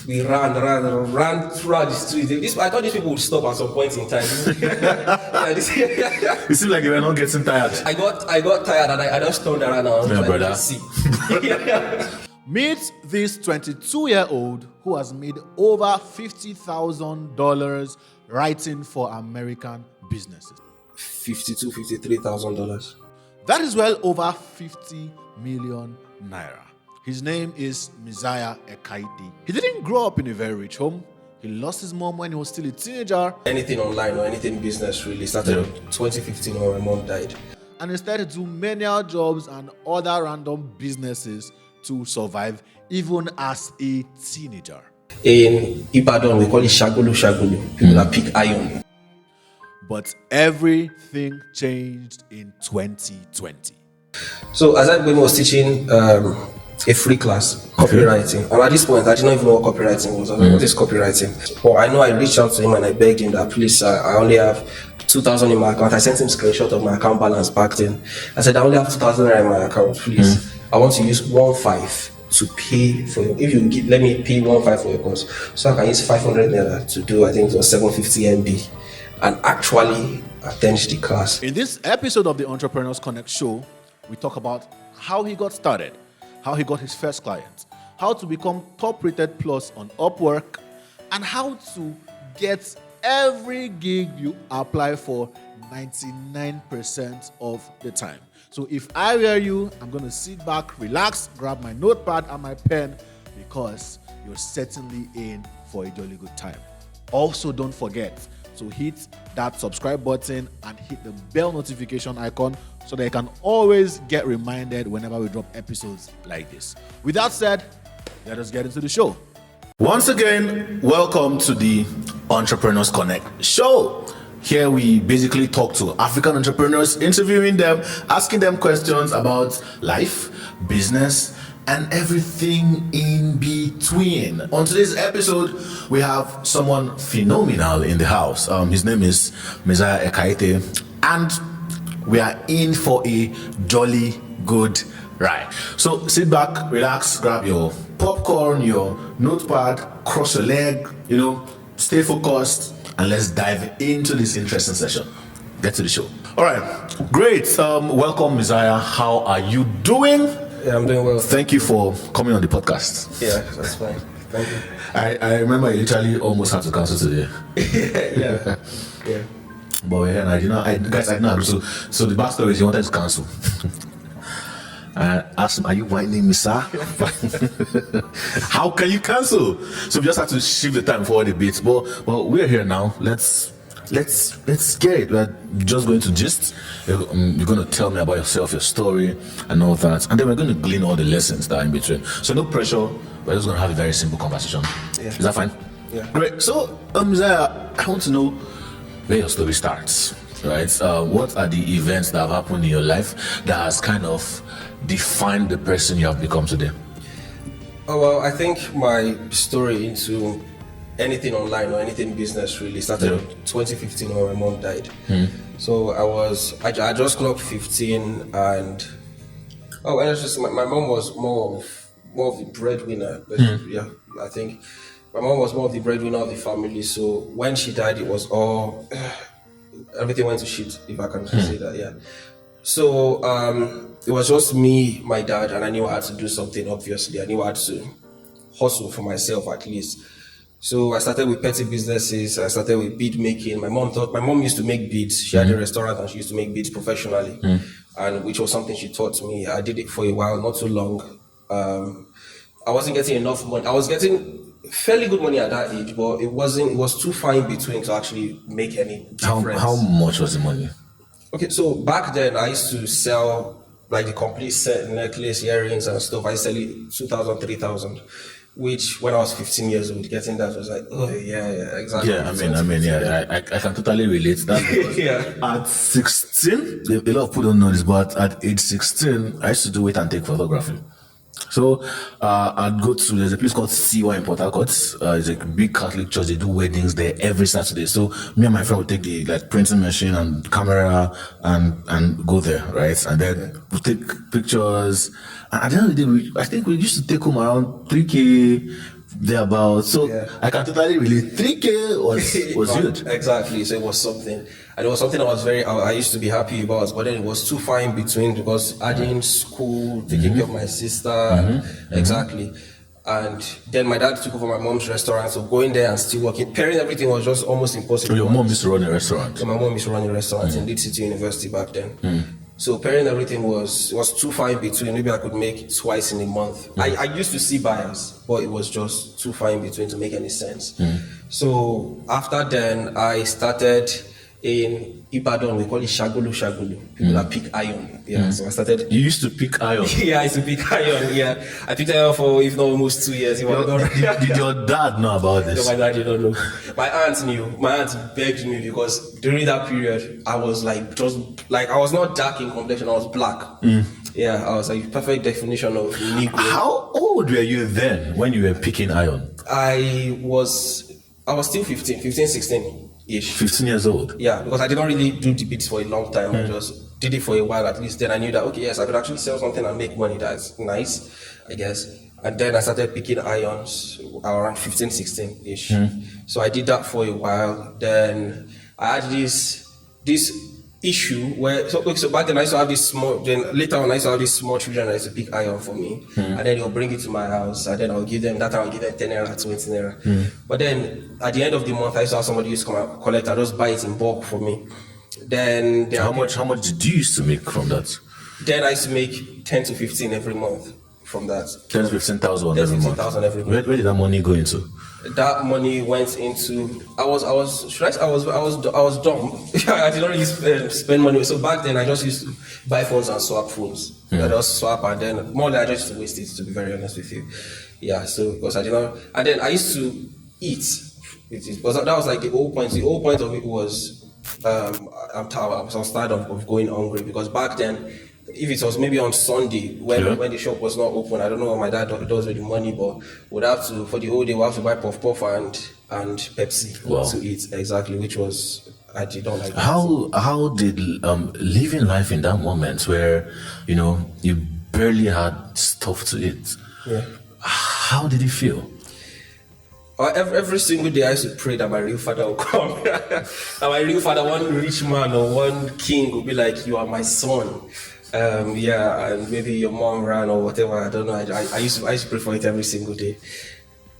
We ran throughout the street. I thought these people would stop at some point in time. It seemed like they were not getting tired. I got tired and I just turned around and I was like, brother. let's see. Meet this 22-year-old who has made over $50,000 writing for American businesses. $53,000. That is well over 50 million naira. His name is Messiah Ekaette. He didn't grow up in a very rich home. He lost his mom when he was still a teenager. Anything online or anything business really started in 2015 when my mom died. And he started to do menial jobs and other random businesses to survive, even as a teenager. In Ibadan, we call it shagulu. People that pick iron. But everything changed in 2020. So as I was teaching a free class, copywriting. And at this point, I didn't even know what copywriting was. I was like, what is copywriting? Well, I know I reached out to him and I begged him that, please, I only have 2,000 in my account. I sent him a screenshot of my account balance back then. I said, I only have 2,000 in my account, please. I want to use 1.5 to pay for you. If you let me pay 1.5 for your course, so I can use 500 naira to do, I think it was 750 MB, and actually attend the class. In this episode of the Entrepreneurs Connect show, we talk about how he got started, how he got his first client, how to become top rated plus on Upwork, and how to get every gig you apply for 99% of the time. So if I were you, I'm going to sit back, relax, grab my notepad and my pen, because you're certainly in for a jolly good time. Also, don't forget to hit that subscribe button and hit the bell notification icon so that you can always get reminded whenever we drop episodes like this. With that said, let us get into the show. Once again, welcome to the Entrepreneurs Connect show. Here we basically talk to African entrepreneurs, interviewing them, asking them questions about life, business, and everything in between. On today's episode, we have someone phenomenal in the house. His name is Messiah Ekaette, and we are in for a jolly good ride. So sit back, relax, grab your popcorn, your notepad, cross your leg, stay focused, and let's dive into this interesting session. Get to the show. All right, great. Welcome, Messiah. How are you doing? Yeah, I'm doing well. Thank you for coming on the podcast. Yeah, that's fine. Thank you. I remember you literally almost had to cancel today. yeah. But yeah, I didn't know. So the backstory is you wanted to cancel. I asked him, are you whining me, sir? How can you cancel? So we just have to shift the time forward a bit. But we're here now. Let's get it. We're just going to gist. You're going to tell me about yourself, your story, and all that. And then we're going to glean all the lessons that are in between. So no pressure. We're just going to have a very simple conversation. Yeah. Is that fine? Yeah. Great. So, Zaya, I want to know where your story starts, right? What are the events that have happened in your life that has kind of defined the person you have become today? Oh, well, I think my story into anything online or anything business really started in 2015 when my mom died. So I just clocked 15, and when it's just my mom was more of the breadwinner. Yeah, I think my mom was more of the breadwinner of the family. So when she died, it was all everything went to shit, if I can say that. Yeah. So it was just me, my dad, and I knew I had to do something. Obviously, I knew I had to hustle for myself at least. So I started with petty businesses. I started with bead making. My mom used to make beads. She had a restaurant and she used to make beads professionally, and which was something she taught me. I did it for a while, not too long. I wasn't getting enough money. I was getting fairly good money at that age, but it was too far in between to actually make any difference. How much was the money? Okay, so back then I used to sell like the complete set, necklace, earrings and stuff. I sell it 2,000, 3,000, which when I was 15 years old, getting that was like, oh yeah, exactly. Yeah, I can totally relate that. At 16, a lot of people don't know this, but at age 16, I used to do wait and take photography. So I'd go to, there's a place called CY in Port Harcourt. It's a big Catholic church. They do weddings there every Saturday. So me and my friend would take the printing machine and camera and go there, right? And then we take pictures. And at the end of the day, I think we used to take home around 3K thereabouts. So Yeah. I can totally relate. 3K was huge. Exactly. So it was something. And it was something I used to be happy about, but then it was too far in between because adding school, taking care of my sister, exactly. And then my dad took over my mom's restaurant, so going there and still working, pairing everything was just almost impossible. So your mom used to run a restaurant? So my mom used to run a restaurant in Leeds City University back then. So pairing everything was too far in between. Maybe I could make twice in a month. I used to see buyers, but it was just too far in between to make any sense. So after then, I started in Ibadan. We call it shagulu shagulu. People that pick iron. Yeah. So I started. You used to pick iron? Yeah, I used to pick iron. Yeah, I picked iron for if not almost 2 years. Did your dad know about this? No, my dad did not know. My aunt knew. My aunt begged me because during that period, I was like, just like I was not dark in complexion. I was black. Yeah, I was like perfect definition of Negro. How old were you then when you were picking iron? I was still 15, 16-ish. 15 years old? Yeah, because I did not really do the beats for a long time. I just did it for a while at least. Then I knew that, okay, yes, I could actually sell something and make money. That's nice, I guess. And then I started picking irons around 15, 16-ish. So I did that for a while. Then I had this issue where, so back then I used to have this small, then later on I used to have these small children that used to pick iron for me. And then they'll bring it to my house and then I'll give them 10 naira, 20 naira. But then at the end of the month, I used to have somebody used to come and collect and just buy it in bulk for me. Then How much did you used to make from that? Then I used to make 10 to 15 every month from that. 10 to 15,000 every 10 to month. 15,000 every month. Where did that money go into? That money went into. I was dumb. I did not really spend money. So back then, I just used to buy phones and swap phones. I just swap, and then more like I just used to waste it. To be very honest with you, yeah. So because I did not, and then I used to eat. Because that was like the whole point. The whole point of it was, I'm tired of going hungry because back then, if it was maybe on Sunday when the shop was not open, I don't know what my dad does with the money, but would have to, for the whole day, we have to buy puff puff and Pepsi to eat, exactly, which was, I did not like. How did living life in that moment where you barely had stuff to eat? Yeah. How did it feel? Every single day I used to pray that my real father will come. That my real father, one rich man or one king, will be like, "You are my son." And maybe your mom ran or whatever. I don't know. I used to pray for it every single day.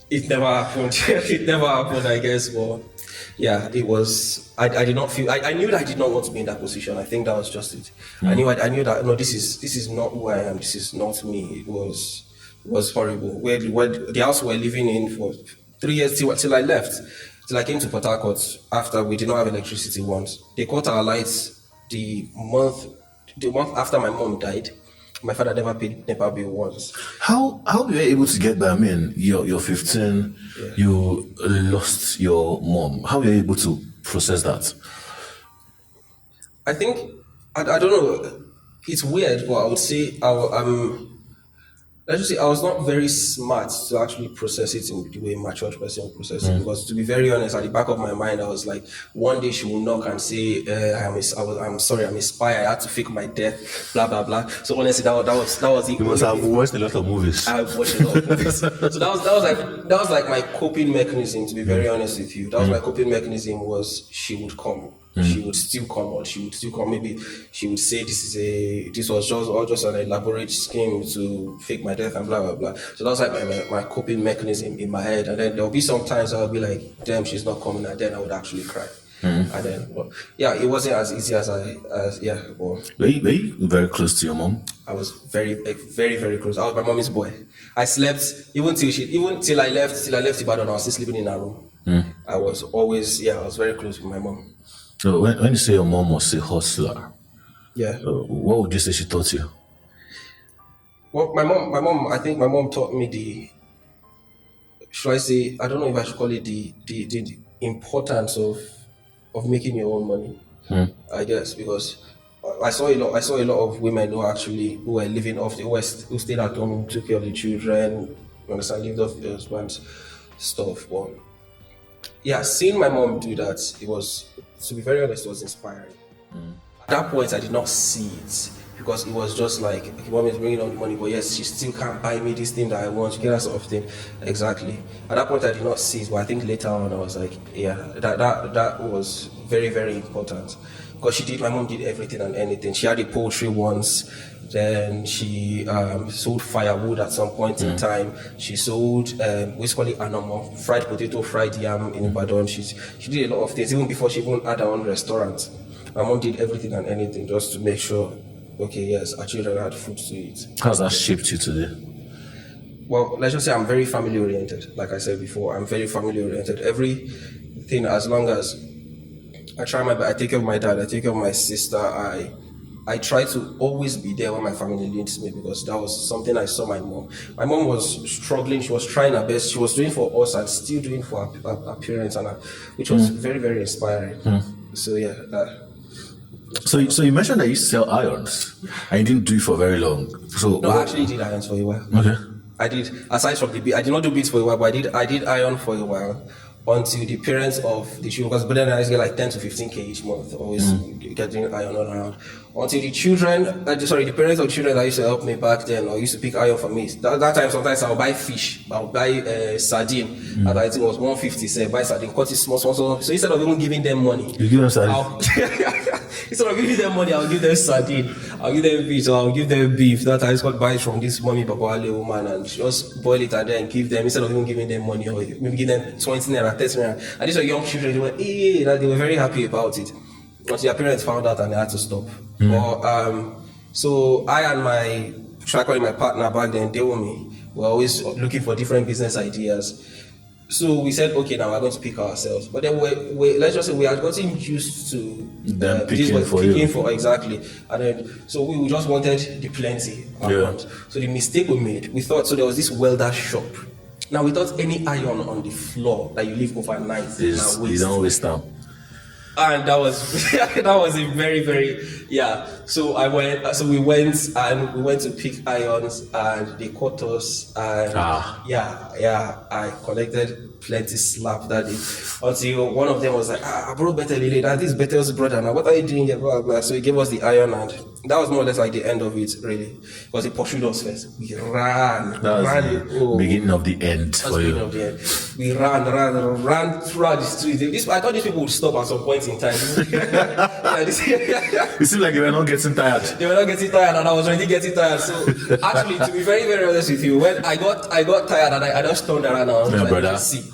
It never happened. It never happened, I guess. But yeah, it was. I did not feel. I knew that I did not want to be in that position. I think that was just it. I knew that no, this is not who I am. This is not me. It was horrible. Where the house we were living in for 3 years till I left, till I came to Port Harcourt. After we did not have electricity once, they cut our lights the month after my mom died. My father never paid NEPA bill once. How were you able to get by? I mean, you're 15, you lost your mom. How were you able to process that? I think, I don't know, it's weird, but I would say let's just say I was not very smart to actually process it in the way a mature person processes it. Because to be very honest, at the back of my mind, I was like, one day she will knock and say, I'm sorry, I'm a spy. I had to fake my death, blah blah blah. So honestly, that was it. You must have watched a lot of movies. I've watched a lot of movies. So that was like my coping mechanism. To be very honest with you, that was my coping mechanism. Was she would come. She would still come, or she would still come. Maybe she would say this was just an elaborate scheme to fake my death and blah blah blah. So that was like my coping mechanism in my head. And then there'll be some times I'll be like, damn, she's not coming, and then I would actually cry. And then, it wasn't as easy as Were you very close to your mom? I was very, very, very close. I was my mommy's boy. I slept even till I left Ibadan. I was still sleeping in her room. I was very close with my mom. So when you say your mom was a hustler, what would you say she taught you? Well, my mom, I think my mom taught me should I say, I don't know if I should call it the importance of making your own money. I guess because I saw a lot of women who were living off the West, who stayed at home, took care of the children, lived off the husband's stuff. But yeah, seeing my mom do that, it was, to be very honest, it was inspiring. At that point, I did not see it. because it was just like, mom is bringing all the money, but yes, she still can't buy me this thing that I want, you get that sort of thing. Exactly. At that point I did not see it, but I think later on I was like, yeah, that was very, very important. Because my mom did everything and anything. She had a poultry once, then she sold firewood at some point in time. She sold, we call it anomo, fried potato, fried yam in Ibadan. She did a lot of things, even before she even had her own restaurant. My mom did everything and anything just to make sure, okay, yes, our children had food to eat. How's that shaped you today? Well, let's just say I'm very family oriented. Like I said before, I'm very family oriented. Everything, as long as I try my best, I take care of my dad, I take care of my sister, I try to always be there when my family needs me, because that was something I saw my mom. My mom was struggling, she was trying her best, she was doing for us and still doing for her parents, and which was very, very inspiring. So yeah. So you mentioned that you sell irons, and you didn't do it for very long. So no, I actually did irons for a while. Okay. I did, aside from the beat, I did not do beats for a while, but I did iron for a while until the parents of the children, because then I used to get like 10 to 15K each month, always getting iron all around. Until the parents of children that used to help me back then, or used to pick iron for me. That time, sometimes I'll buy fish, I'll buy sardine, and I think it was 150, say, buy sardine, cut it small. So instead of even giving them money, you give them sardine? Instead of giving them money, I'll give them sardine, I'll give them fish, or I'll give them beef. That I just got buy from this mommy Babawale woman, and just boil it and then give them, instead of even giving them money, or maybe give them 20 naira, 30 naira. And these were young children, they were very happy about it. But their parents found out and they had to stop. But, so I and my partner back then, they were always looking for different business ideas. So we said, okay, now we're going to pick ourselves. But then let's just say we had gotten used to them picking for you. Exactly. And then, so we just wanted the plenty around. So the mistake we made, we thought, so there was this welder shop. Now we thought any iron on the floor that you leave overnight, you don't waste time. And that was a very, very, So we went to pick irons, and they caught us, and I collected plenty slap that day. Until one of them was like, I brought better lady, that is Bethel's brother. Now what are you doing here? Blah, blah. So he gave us the iron, and that was more or less like the end of it, really, because he pursued us first. We ran. That was the beginning of the end for you. We ran throughout the streets. I thought these people would stop at some point in time. It seemed like they were not getting tired. They were not getting tired, and I was already getting tired. So actually, to be very, very honest with you, when I got tired and I just turned around and I was like, brother. See.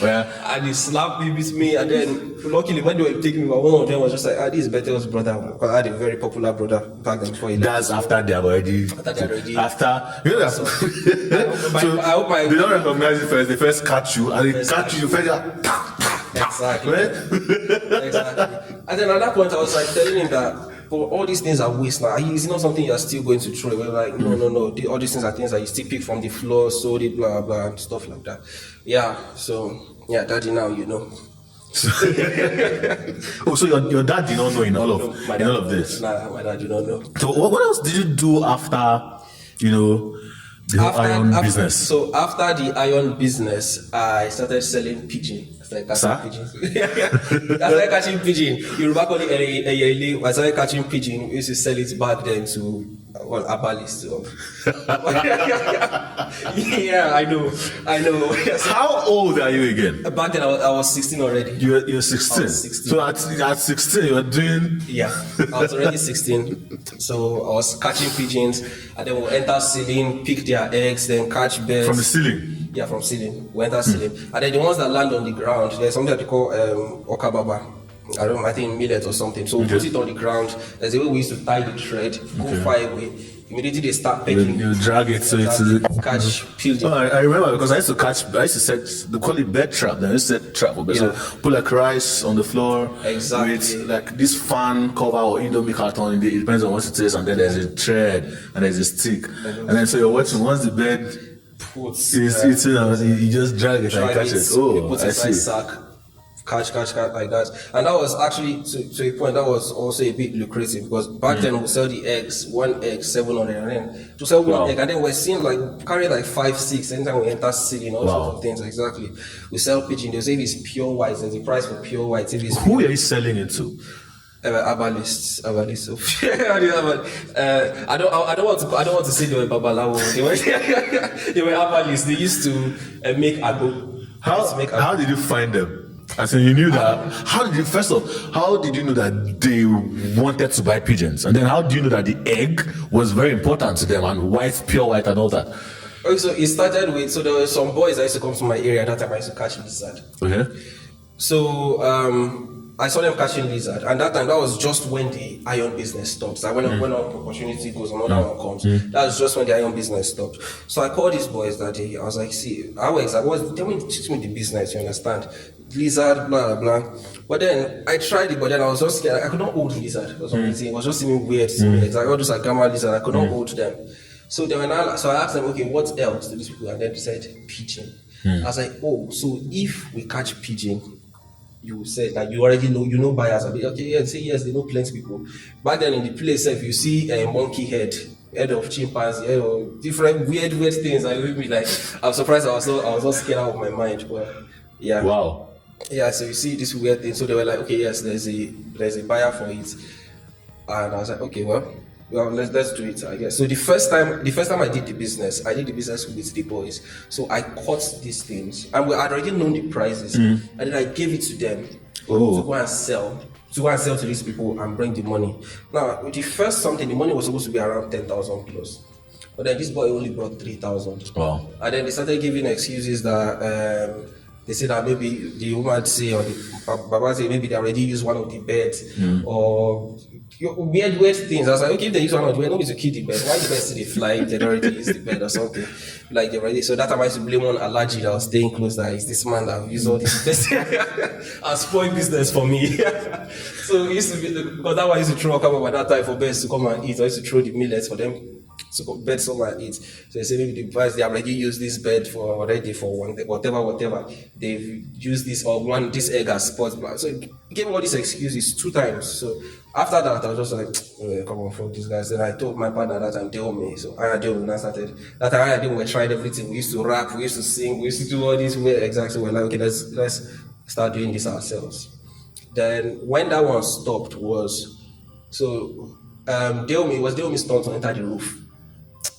And he slapped me, beat me, and then luckily when they were taking me, one of them was just like, this is Bethel's brother, because I had a very popular brother back then before he left. That's after they have already. After you know that. I hope they don't recognize you first. They first catch you, and they catch you first. Exactly. Exactly. And then at that point, I was like telling him that, all these things are waste now. It's not something you're still going to throw away. Like, no. All these things are things that you still pick from the floor, sold it, blah, blah, and stuff like that. So, daddy, now you know. So your dad did not know in all of this? Nah, my dad did not know. So what else did you do after, the iron business? So after the iron business, I started selling pigeon. I started catching pigeon. Yoruba call it eyele. I started catching pigeon. We used to sell it back then to Abalis. Yeah, I know. How old are you again? Back then I was 16 already. You're 16? I was 16. So at 16 you were doing... Yeah, I was already 16. So I was catching pigeons, and then we'll enter ceiling, pick their eggs, then catch birds. From the ceiling? Yeah, from ceiling. We enter ceiling. And then the ones that land on the ground, there's something that they call okababa. I think millet or something. So we put it on the ground. There's a way we used to tie the thread, go far away. Immediately they start pecking. You drag it so it's catch, peel it. I remember because I used to set, they call it bed trap. They used to set trap. So put like rice on the floor. Exactly. With like this fan cover or Indomie carton. It depends on what it is. And then there's a thread and there's a stick. And then so you're watching once the bed is eating and you just drag it and catch it. Oh, I see. Sack. Catch like that. And that was actually to a point that was also a bit lucrative, because back then we sell the eggs, one egg 700, and then to sell one egg, and then we're seeing like carry like 5, 6 anytime we enter city and all sorts of things. Exactly. We sell pigeon. They say if it's pure white, there's a price for pure white. Who are you selling it to? Herbalists. So I don't want to say they were babalawo. They were herbalists. They used to make agbo. How did you find them? As in, you knew that. How did you know that they wanted to buy pigeons? And then how do you know that the egg was very important to them and pure white and all that? Okay, so it started with, so there were some boys that used to come to my area. At that time I used to catch lizard. Okay. So I saw them catching lizard, and that time that was just when the iron business stopped. So when an opportunity goes, another one comes. That was just when the iron business stopped. So I called these boys that day. I was like, see, tell me the business, you understand? Lizard, blah blah blah. But then I tried it, but then I was just scared. I could not hold lizard for some reason. It was just seeming weird to me. It's like all those like gamma lizard, I could not hold them. So then so I asked them, okay, what else do these people? And then they said pigeon. I was like, oh, so if we catch pigeon, you said that you already know buyers. I'll be okay, yeah, say yes, they know plenty people. Back then in the place, if you see a monkey head of chimpanzee, or different weird things, I will be like, I'm surprised I was not scared out of my mind. But yeah. Wow. Yeah, so you see this weird thing. So they were like, okay, yes, there's a buyer for it. And I was like, okay, well, let's do it, I guess. So the first time I did the business with the boys. So I caught these things, and I'd already known the prices, and then I gave it to them to go and sell to these people and bring the money. Now, with the first something, the money was supposed to be around 10,000 plus, but then this boy only brought 3,000. Wow! And then they started giving excuses that. They said that maybe the woman say, or the Baba say, maybe they already used one of the beds, or weird things. I was like, okay, if they use one of the beds, nobody to kill the bed. Why the bed still they fly if they already use the bed or something? Like they already. So that time I used to blame one allergy that was staying close. That is this man that used all this beds and spoil business for me. So it used to be because that one used to throw come up at that time for beds to come and eat. I used to throw the millets for them. So bed someone eat. So they say maybe the price they already used this bed for whatever. They've used this or one this egg as sports. So he gave all these excuses 2 times. So after that I was just like, come on, fuck these guys. Then I told my partner that time, deal me. So I deal when I started. That time I did we tried everything. We used to rap, we used to sing, we used to do all these weird exact. So we're like, okay, let's start doing this ourselves. Then when that one stopped was Deomi's turn to enter the roof.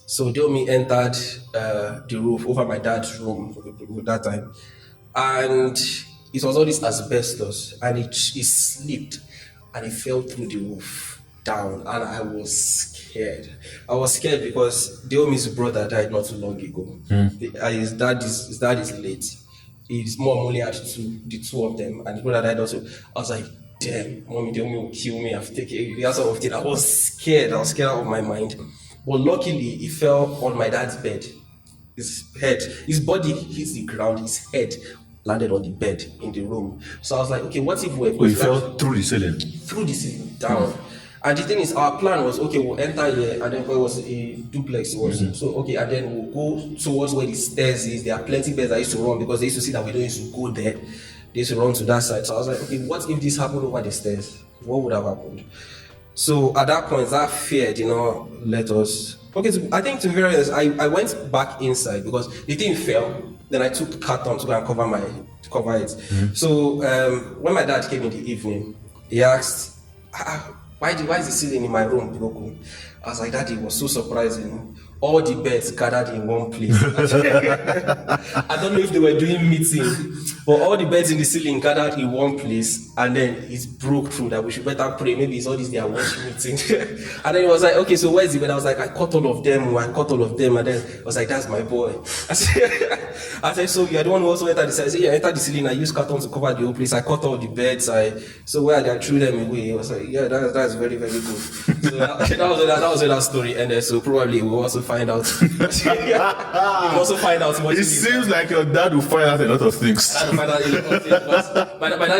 So Deomi entered the roof over my dad's room at that time, and it was all this asbestos, and it slipped, and it fell through the roof down, and I was scared. I was scared because Deomi's brother died not too long ago. His dad is late. His mom only had the two of them, and his brother died also. I was like, damn, mommy, Deomi will kill me. I've taken the sort of thing. I was scared out of my mind. But luckily, he fell on my dad's bed. His body hit the ground, his head landed on the bed in the room. So I was like, okay, what if he fell through the ceiling? Through the ceiling, down. And the thing is, our plan was, okay, we'll enter here, and then it was a duplex. So, okay, and then we'll go towards where the stairs is. There are plenty of beds that used to run because they used to see that we don't used to go there. They used to run to that side. So I was like, okay, what if this happened over the stairs? What would have happened? So at that point, that fear, let us. Okay, so I think to be very honest, I went back inside because the thing fell. Then I took carton to go and cover it. So when my dad came in the evening, he asked, why is the ceiling in my room broken? I was like, Daddy, it was so surprising. All the beds gathered in one place. I don't know if they were doing meeting, but all the beds in the ceiling gathered in one place, and then it broke through that we should better pray. Maybe it's all this they are watching meeting. And then it was like, okay, so where's the bed? I was like, I caught all of them, and then I was like, that's my boy. I said, so you're the one who also entered the ceiling? I said, yeah, I entered the ceiling, I used carton to cover the whole place, I caught all the beds, so where I threw them away. I was like, yeah, that's very, very good. So that was where that story ended, so probably we'll also find out. We'll also find out what it seems like your dad will find out a lot of things. My dad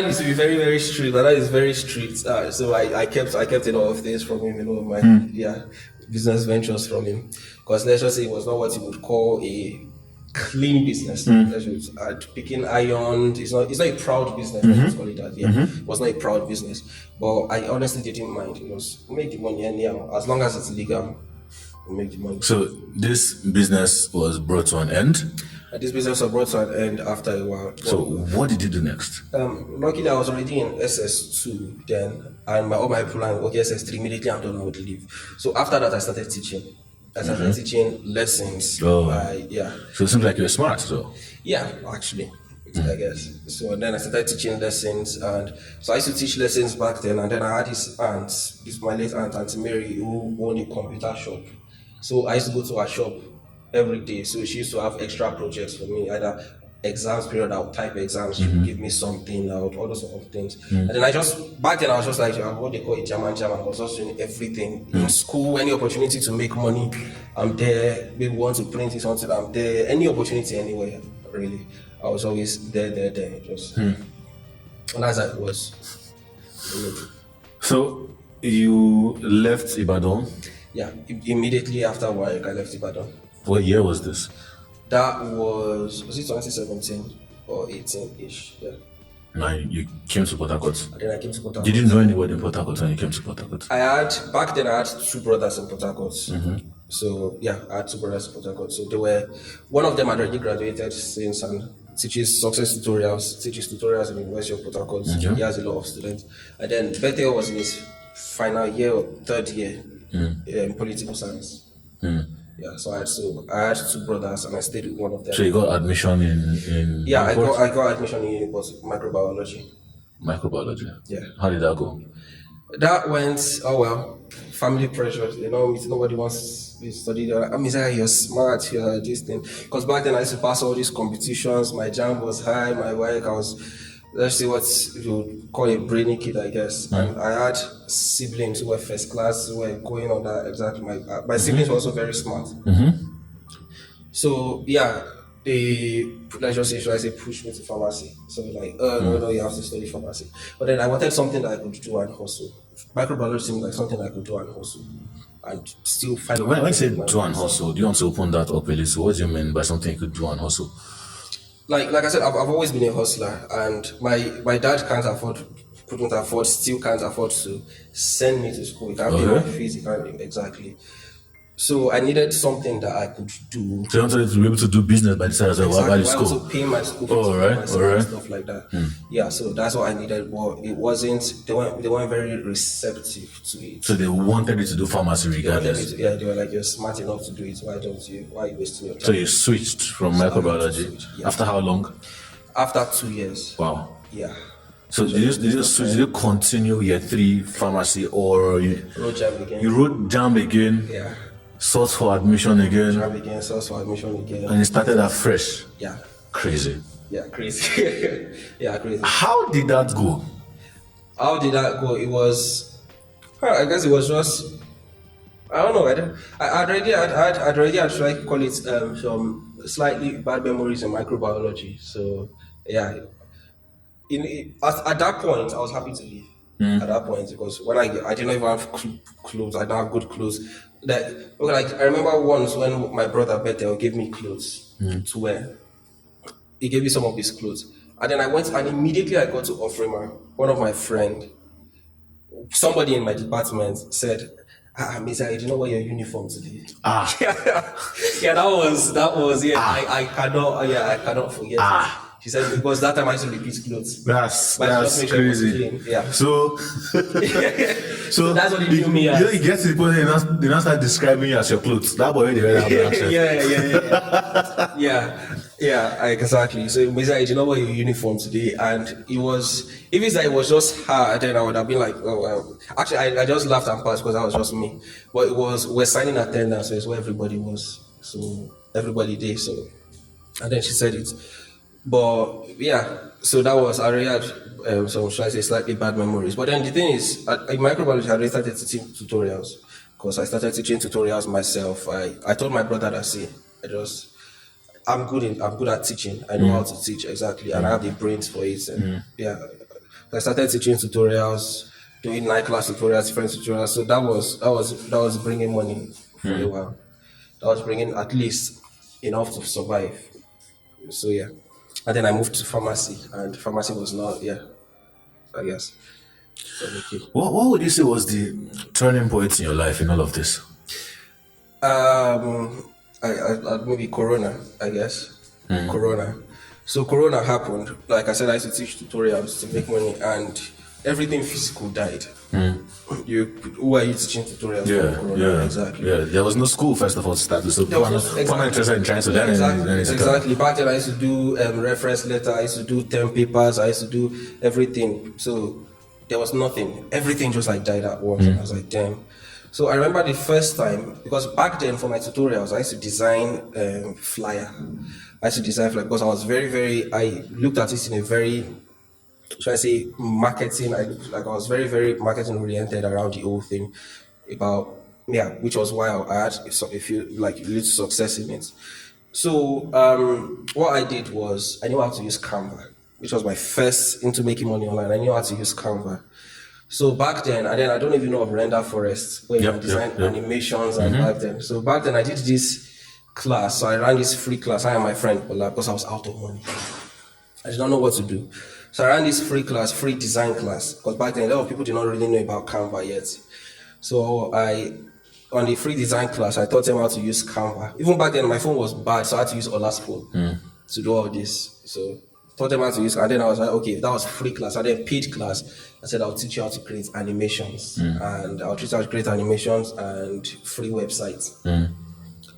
used to be very, very strict. My dad is very strict. So I kept a lot of things from him, my business ventures from him. Because let's just say it was not what you would call a clean business. Picking iron, it's not a proud business. Let's call it that. It was not a proud business. But I honestly didn't mind. It was make the money anyhow, as long as it's legal. Make the money. So this business was brought to an end. This business was brought to an end after a while. So what did you do next? Luckily, I was already in SS2 then, and all my plan, okay, SS3, immediately I'm done, I would leave. So after that, I started teaching. I started teaching lessons. Oh. Yeah. So it seems like you're smart, so. Yeah, actually, I guess. So then I started teaching lessons, and so I used to teach lessons back then. And then I had this aunt, my late aunt, Auntie Mary, who owned a computer shop. So I used to go to her shop every day. So she used to have extra projects for me, either exams period, I would type exams, she would give me something, all those sort of things. And then back then I was just like, what they call it, German. I was just doing everything. In school, any opportunity to make money, I'm there. Maybe want to print something, I'm there. Any opportunity anywhere, really. I was always there. Just, and that's how it was. So you left Ibadan? Yeah, immediately after work, I left Ibadan. What year was this? That was it 2017 or 18-ish? Yeah. Now you came to Port Harcourt. And then I came to Port Harcourt. Did you know anybody in Port Harcourt when you came to Port Harcourt? Back then I had two brothers in Port Harcourt. So yeah, I had two brothers in Port Harcourt. So one of them had already graduated since and teaches tutorials in the University of Port Harcourt. He has a lot of students. And then Bethel was in his final year or third year in political science. Yeah, so I had two brothers and I stayed with one of them. So you got admission in Yeah, I got admission in microbiology. Microbiology? Yeah. How did that go? That went, family pressure, nobody wants to study. I mean, you're smart, you're this thing. Because back then I used to pass all these competitions, my jam was high, my work, I was, let's see what you would call a brainy kid, I guess. And I had siblings who were first class, who were going on that exactly. My siblings were also very smart. So yeah, let's just say, should I say, push me to pharmacy. So like, no, you have to study pharmacy. But then I wanted something that I could do and hustle. Microbiology seemed like something I could do and hustle. And still find. When you say do and hustle, do you want to open that up a little? What do you mean by something you could do and hustle? Like I said, I've always been a hustler, and my dad couldn't afford, still can't afford to send me to school. He can't pay my fees, he can't exactly. So I needed something that I could do. So you wanted to be able to do business by the side as well, while you school? I also pay my school fees, and stuff like that. Yeah, so that's what I needed. Well, it wasn't. They weren't very receptive to it. So they wanted you to do pharmacy regardless. They were like, you're smart enough to do it. Why are you wasting your time? So you switched from microbiology. Yeah. After how long? After 2 years. Wow. Yeah. So did you continue year 3 pharmacy, or you wrote jam again? Yeah. Sought for admission again? Jam again, sought for admission again. And you started afresh? Yeah. Crazy. Yeah, crazy. Yeah, crazy. How did that go? It was, I guess it was just, I don't know. I'd already had to call it some slightly bad memories in microbiology. So yeah, at that point I was happy to leave. At that point, because when I didn't even have clothes, I didn't have good clothes. I remember once when my brother Bethel gave me clothes to wear. He gave me some of his clothes, and then I went and immediately I got to Ofrima. One of my friends, somebody in my department said, Messiah, you did not wear your uniform today. Yeah, that was I cannot forget it. She said, because that time I used to repeat clothes. That's crazy. Yeah. So that's what he knew me as. You get to the point they now start describing you as your clothes. That boy already read Yeah, exactly. So Messiah, you know what, your uniform today, and it was, if it's like it was just hard, then I would have been like, oh well. Actually, I just laughed and passed because that was just me. But we're signing attendance, so it's where everybody was. So everybody did. So, and then she said it. But yeah, so that was, I already had some, should I say, slightly bad memories. But then the thing is, in microbiology, I already started teaching tutorials, because I started teaching tutorials myself. I told my brother that, I'm good at teaching. I know how to teach exactly, and I have the brains for it. And yeah, so I started teaching tutorials, doing night class tutorials, different tutorials. So that was bringing money for a while. That was bringing at least enough to survive. So yeah. And then I moved to pharmacy, and pharmacy was not, I guess. So, okay. What would you say was the turning point in your life in all of this? Maybe Corona, I guess. Corona. So Corona happened. Like I said, I used to teach tutorials to make money, and everything physical died. Who are you teaching tutorials for Corona? Exactly. Yeah, there was no school first of all to start with, so people are interested in trying to learn. Exactly. Back then, I used to do reference letter. I used to do 10 papers. I used to do everything. So there was nothing. Everything just like died at once. I was like, damn. So I remember the first time, because back then for my tutorials, I used to design flyer. I used to design flyer because I was I looked at it in a very, should I say, marketing. I was very, very marketing oriented around the whole thing which was why I had a few little success in it. So what I did was I knew how to use Canva, which was my first into making money online. I knew how to use Canva. So back then, and then I don't even know of Render Forest, where you can design animations and back then. So back then I did this class. So I ran this free class. I and my friend, because I was out of money. I did not know what to do. So I ran this free design class, because back then a lot of people did not really know about Canva yet. So on the free design class, I taught them how to use Canva. Even back then my phone was bad, so I had to use Ola's phone to do all this. So taught them how to use, and then I was like, okay, that was free class. And then paid class, I said I'll teach you how to create animations, and I'll teach you how to create animations and free websites.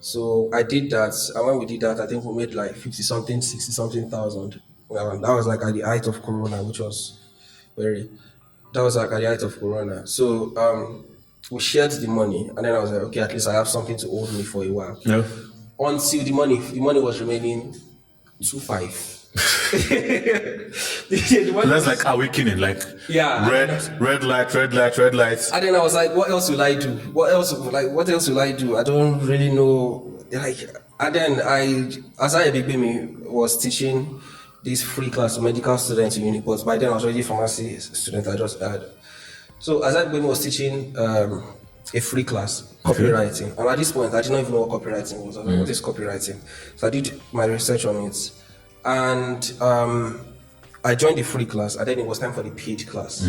So I did that, and when we did that, I think we made like 50-something, 60-something thousand. That was like at the height of Corona, So we shared the money, and then I was like, okay, at least I have something to hold me for a while. Yeah. Until the money was remaining 2.5. That's like awakening, like red light. And then I was like, what else will I do? What else will I do? I don't really know. And then as I was teaching this free class to medical students in uni, but by then I was already a pharmacy student. I just had. So as I was teaching a free class, copywriting, and at this point I did not even know what copywriting was. I was like, what is copywriting? So I did my research on it. And I joined the free class, and then it was time for the paid class.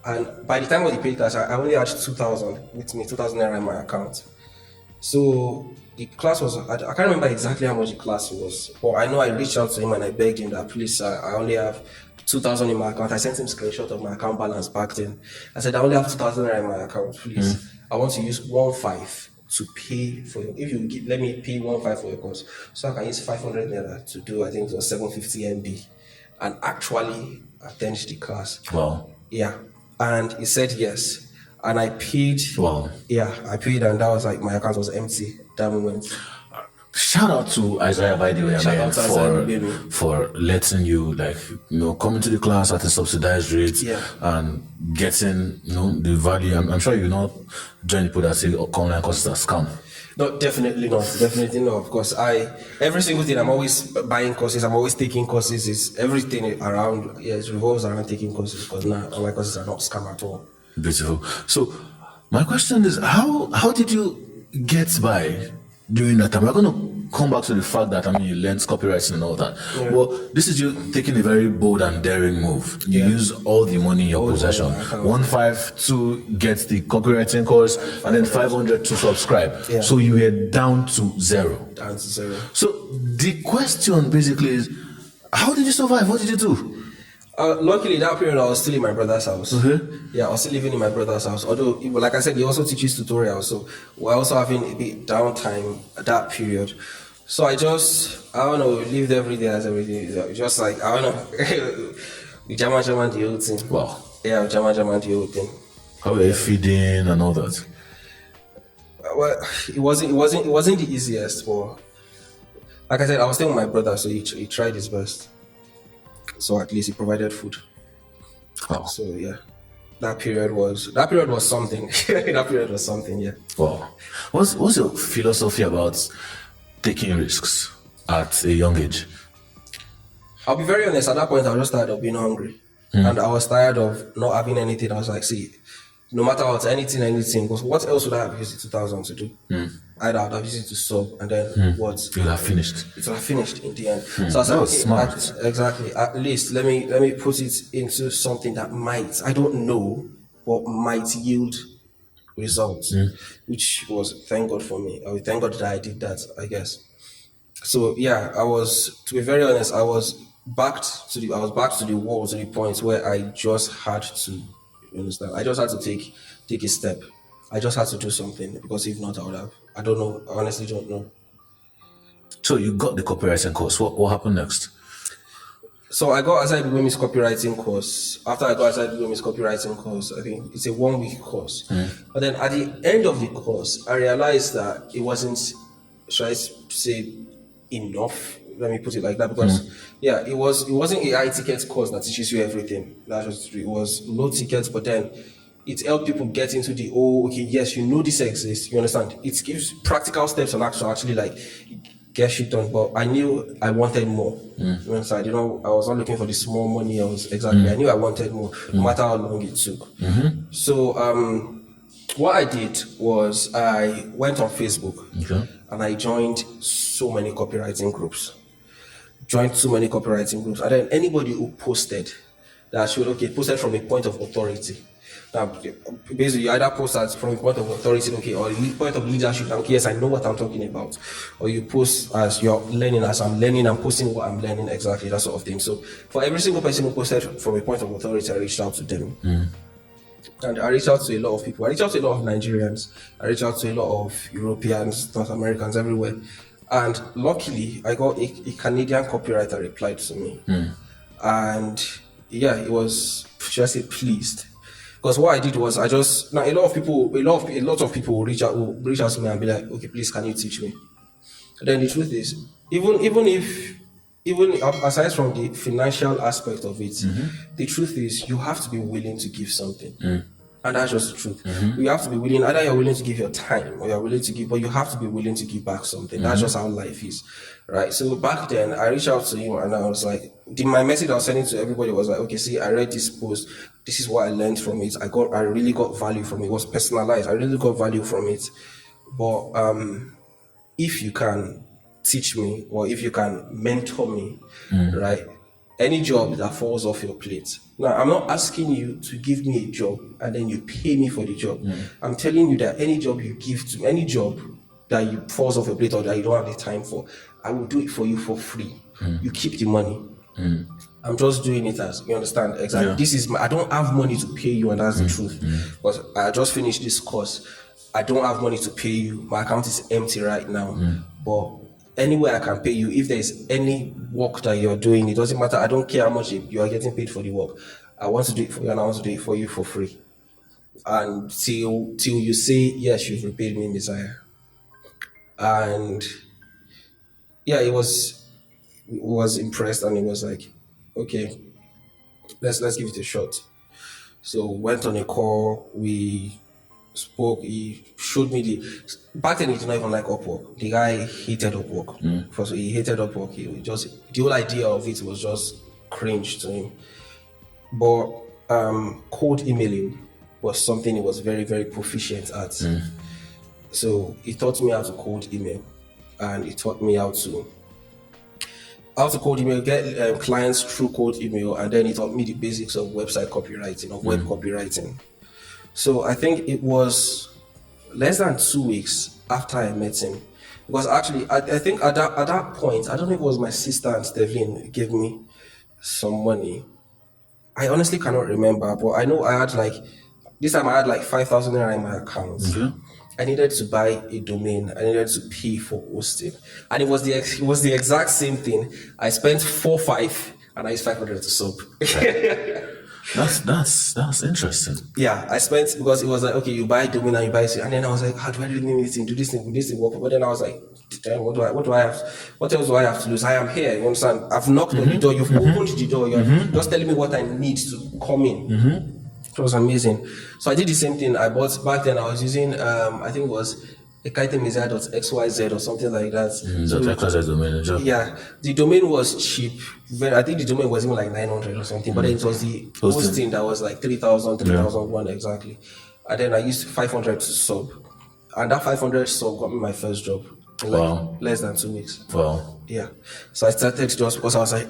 And by the time of the paid class, I only had 2,000 with me, 2,000 naira in my account. So the class was, I can't remember exactly how much the class was, but I know I reached out to him and I begged him that please, I only have 2,000 in my account. I sent him a screenshot of my account balance back then. I said, I only have 2,000 naira in my account, please. I want to use 1.5 to pay for you. If you let me pay 1.5 for your course, so I can use 500 naira to do, I think it was 750 MB, and actually attend the class. Wow. Yeah. And he said yes. And I paid. Wow. Yeah, I paid, and that was like, my account was empty that moment. Shout out to Isaiah, by the way, for letting you, come into the class at a subsidized rate and getting, the value. I'm sure you not join people that say online courses are scam. No, definitely not. Definitely not. Of course, every single thing, I'm always buying courses. I'm always taking courses. Is everything around? Yeah, it revolves around taking courses, because now online courses are not scam at all. Beautiful. So, my question is, how did you get by during that time? We're going to come back to the fact that, you learned copywriting and all that. Yeah. Well, this is you taking a very bold and daring move. You use all the money in your possession. 1.5 to get the copywriting course, and then 500 to subscribe. Yeah. So you were down to zero. So the question basically is, how did you survive? What did you do? Luckily, that period I was still in my brother's house. Yeah, I was still living in my brother's house. Although, like I said, he also teaches tutorials, so we're also having a bit downtime at that period. So I don't know, lived every day as every day. Just like, I don't know, we jam the whole thing. Wow. Yeah, we jam the whole thing. How were you feeding and all that? Well, it wasn't the easiest, but like I said, I was staying with my brother, so he tried his best. So at least he provided food. Wow. So yeah, that period was something. That period was something. Yeah. Wow. What's your philosophy about taking risks at a young age? I'll be very honest. At that point, I was just tired of being hungry, and I was tired of not having anything. I was like, see, no matter what, anything. Because what else would I have used the 2,000 to do? Either I'd have used it to sub, and then what? You'll have finished. It will have finished in the end. So I was smart. Exactly. At least let me put it into something that might, I don't know, but might yield results. Which was, thank God for me. Thank God that I did that, I guess. So yeah, I was, to be very honest, I was back to the wall, to the point where I just had to, you understand, I just had to take a step. I just had to do something, because if not, I would have, I don't know, I honestly don't know. So you got the copywriting course. What happened next? So I got Aside Women's copywriting course. After I got Aside Women's copywriting course, I think it's a 1 week course. But then at the end of the course, I realized that it wasn't, should I say, enough? Let me put it like that, because it wasn't a high ticket course that teaches you everything. It was low tickets, but then it helped people get into the, oh, okay, yes, you know this exists, you understand. It gives practical steps on actually like get shit done. But I knew I wanted more. You understand? I was not looking for the small money. I knew I wanted more, no matter how long it took. So what I did was I went on Facebook, and I joined so many copywriting groups. And then anybody who posted that posted from a point of authority. Now, basically, you either post as from a point of authority, or a point of leadership. Okay, yes, I know what I'm talking about. Or you post as you're learning, as I'm learning, I'm posting what I'm learning, exactly, that sort of thing. So for every single person who posted from a point of authority, I reached out to them. And I reached out to a lot of people. I reached out to a lot of Nigerians. I reached out to a lot of Europeans, North Americans, everywhere. And luckily, I got a Canadian copywriter replied to me. And yeah, it was, should I say, pleased. Because what I did was a lot of people will reach out to me and be like, okay, please, can you teach me? And then the truth is, even aside from the financial aspect of it, the truth is you have to be willing to give something. And that's just the truth. You have to be willing, either you're willing to give your time or you're willing to give, but you have to be willing to give back something. That's just how life is, right? So back then, I reached out to him and I was like, my message I was sending to everybody was like, okay, see, I read this post. This is what I learned from it. I really got value from it. It was personalized. I really got value from it. But if you can teach me, or if you can mentor me, right? Any job that falls off your plate. Now, I'm not asking you to give me a job and then you pay me for the job. I'm telling you that any job you give to, any job that you falls off your plate or that you don't have the time for, I will do it for you for free. You keep the money. I'm just doing it as, you understand? Exactly. I don't have money to pay you, and that's the truth. Because I just finished this course. I don't have money to pay you. My account is empty right now. But anywhere I can pay you, if there's any work that you're doing, it doesn't matter. I don't care how much you are getting paid for the work. I want to do it for you, and I want to do it for you for free. And till you say, yes, you've repaid me, Messiah. And yeah, it was impressed, and it was like, okay, let's give it a shot. So went on a call, we spoke, he showed me back then he did not even like Upwork. The guy hated Upwork. First, he hated Upwork. The whole idea of it was just cringe to him. But cold emailing was something he was very, very proficient at. So he taught me how to cold email, and he taught me how to cold email, get clients through cold email, and then he taught me the basics of website copywriting, of web copywriting. So I think it was less than 2 weeks after I met him, because actually I think at that point, I don't know if it was my sister and Stevlin gave me some money. I honestly cannot remember, but I know I had this time I had 5,000 naira in my account. I needed to buy a domain. I needed to pay for hosting, and it was the exact same thing. I spent 4,500 and I used 500 to sub. That's interesting. Yeah, I spent, because it was like, okay, you buy a domain and you buy it, and then I was like, how do I really need this thing? Do this thing work? But then I was like, damn, what else do I have to lose? I am here, you understand? I've knocked on the door, you've opened the door, you're just telling me what I need to come in. It was amazing. So I did the same thing. I bought, back then I was using, I think it was Ekaette.xyz or something like that. Yeah, the domain was cheap. I think the domain was even 900 or something, but then it was the hosting that was 3,000, 3,001 exactly. And then I used 500 to sub, and that 500 sub got me my first job in less than 2 weeks. Wow. Yeah. So I started just because I was like,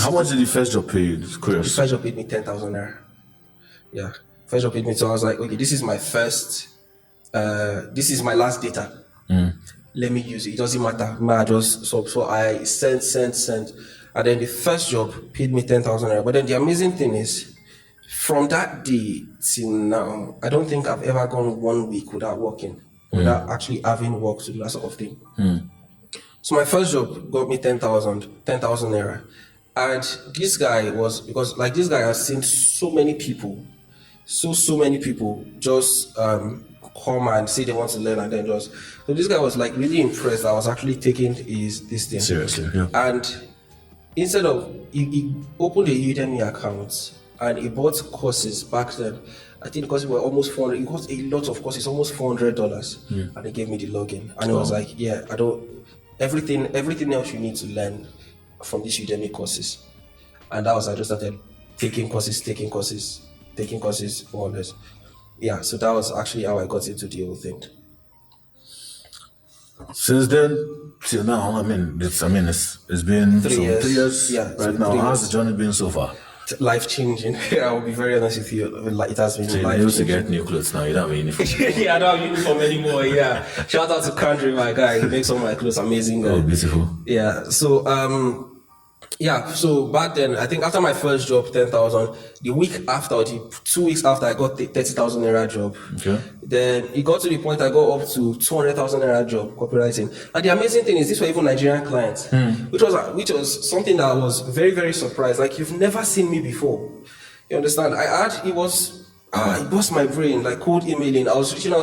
how much did the first job pay you? The first job paid me 10,000 naira. Yeah, first job paid me. So I was like, okay, this is my last data. let me use it. It doesn't matter. I just so I sent. And then the first job paid me 10,000 naira. But then the amazing thing is, from that day till now, I don't think I've ever gone 1 week without working, without actually having work to do that sort of thing. So my first job got me 10,000 naira. And this guy was, because like this guy has seen so many people just come and say they want to learn, and then just, so this guy was like really impressed. I was actually taking this thing Seriously, yeah. And instead of, he opened a Udemy account and he bought courses back then. I think because it were almost 400, he got a lot of courses, almost $400, and he gave me the login. And it was like, yeah, I don't, everything else you need to learn from these Udemy courses. And that was, I just started taking courses, more or less. Yeah, so that was actually how I got into the whole thing. Since then till now, I mean, it's been 3 years. 3 years. Yeah, right now. How's the journey been so far? Life changing. I will be very honest with you. Like, it has been So life you're able to changing. get new clothes now. You don't have any uniform. Yeah, I don't have uniform anymore. Yeah, shout out to Kandri, my guy. He makes all my clothes amazing. Oh, beautiful. Yeah. So back then, I think after my first job, 10,000, the week after, or the 2 weeks after, I got the 30,000 naira job. Okay. Then it got to the point I got up to 200,000 naira job copywriting. And the amazing thing is, these were even Nigerian clients, which was something that I was very, very surprised. Like, you've never seen me before. You understand? It burst my brain, like cold emailing. I was still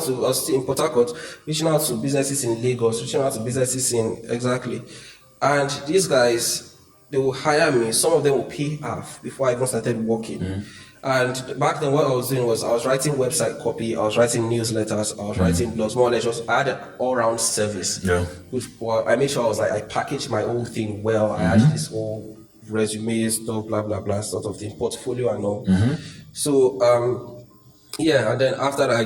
in Port Harcourt, reaching out to businesses in Lagos, reaching out to businesses exactly. And these guys, they will hire me. Some of them will pay half before I even started working. And back then, what I was doing was I was writing website copy, I was writing newsletters, I was writing blogs, more or less. I had an all-round service. Yeah. I made sure I packaged my whole thing well. I had this whole resume stuff, blah blah blah, sort of thing, portfolio and all. So and then after I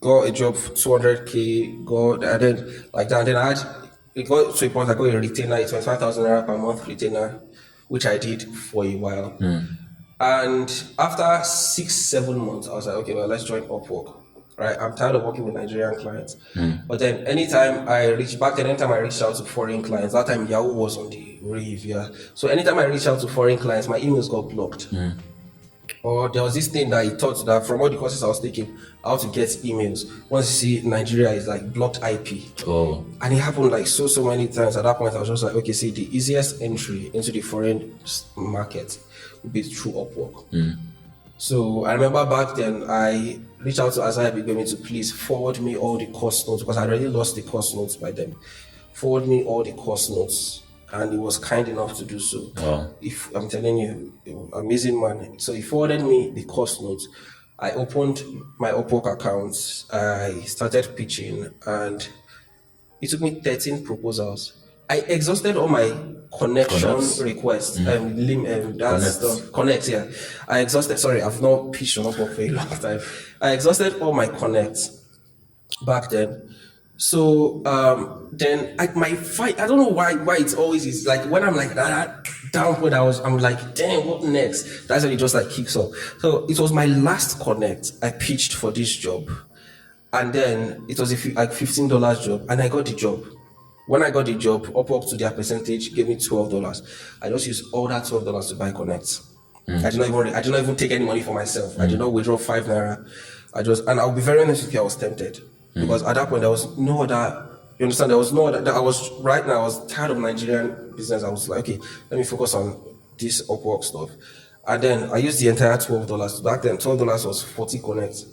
got a job, 200K, and then like that, and then it got to a point I got a retainer, a 25,000 naira per month retainer, which I did for a while. And after 6-7 months, I was like, okay, well, let's join Upwork. Right? I'm tired of working with Nigerian clients. But then anytime I reached out to foreign clients, that time Yahoo was on the rave, yeah. So anytime I reached out to foreign clients, my emails got blocked. Or there was this thing that he taught that from all the courses I was taking, how to get emails. Once you see Nigeria is like blocked IP. Oh. And it happened like so many times. At that point, I was just like, okay, see, the easiest entry into the foreign market would be through Upwork. So I remember back then, I reached out to Isaiah Bigwemi to please forward me all the course notes, because I already lost the course notes by then. Forward me all the course notes. And he was kind enough to do so. Wow. If I'm telling you, amazing man. So he forwarded me the course notes. I opened my Upwork account. I started pitching, and it took me 13 proposals. I exhausted all my connection requests. Connect, yeah. I've not pitched on Upwork for a long time. I exhausted all my connects back then. So then my fight, I don't know why it's always is like when I'm like that down point, I'm like, damn, what next? That's when it just like kicks off. So it was my last connect. I pitched for this job, and then it was like $15 job, and I got the job. When I got the job, Upwork to their percentage gave me $12. I just used all that $12 to buy connects. I did not even take any money for myself. I did not withdraw 5 naira. And I'll be very honest with you, I was tempted. Because at that point, there was no other, you understand, there was no other, I was tired of Nigerian business. I was like, okay, let me focus on this Upwork stuff. And then I used the entire $12. Back then, $12 was 40 connects.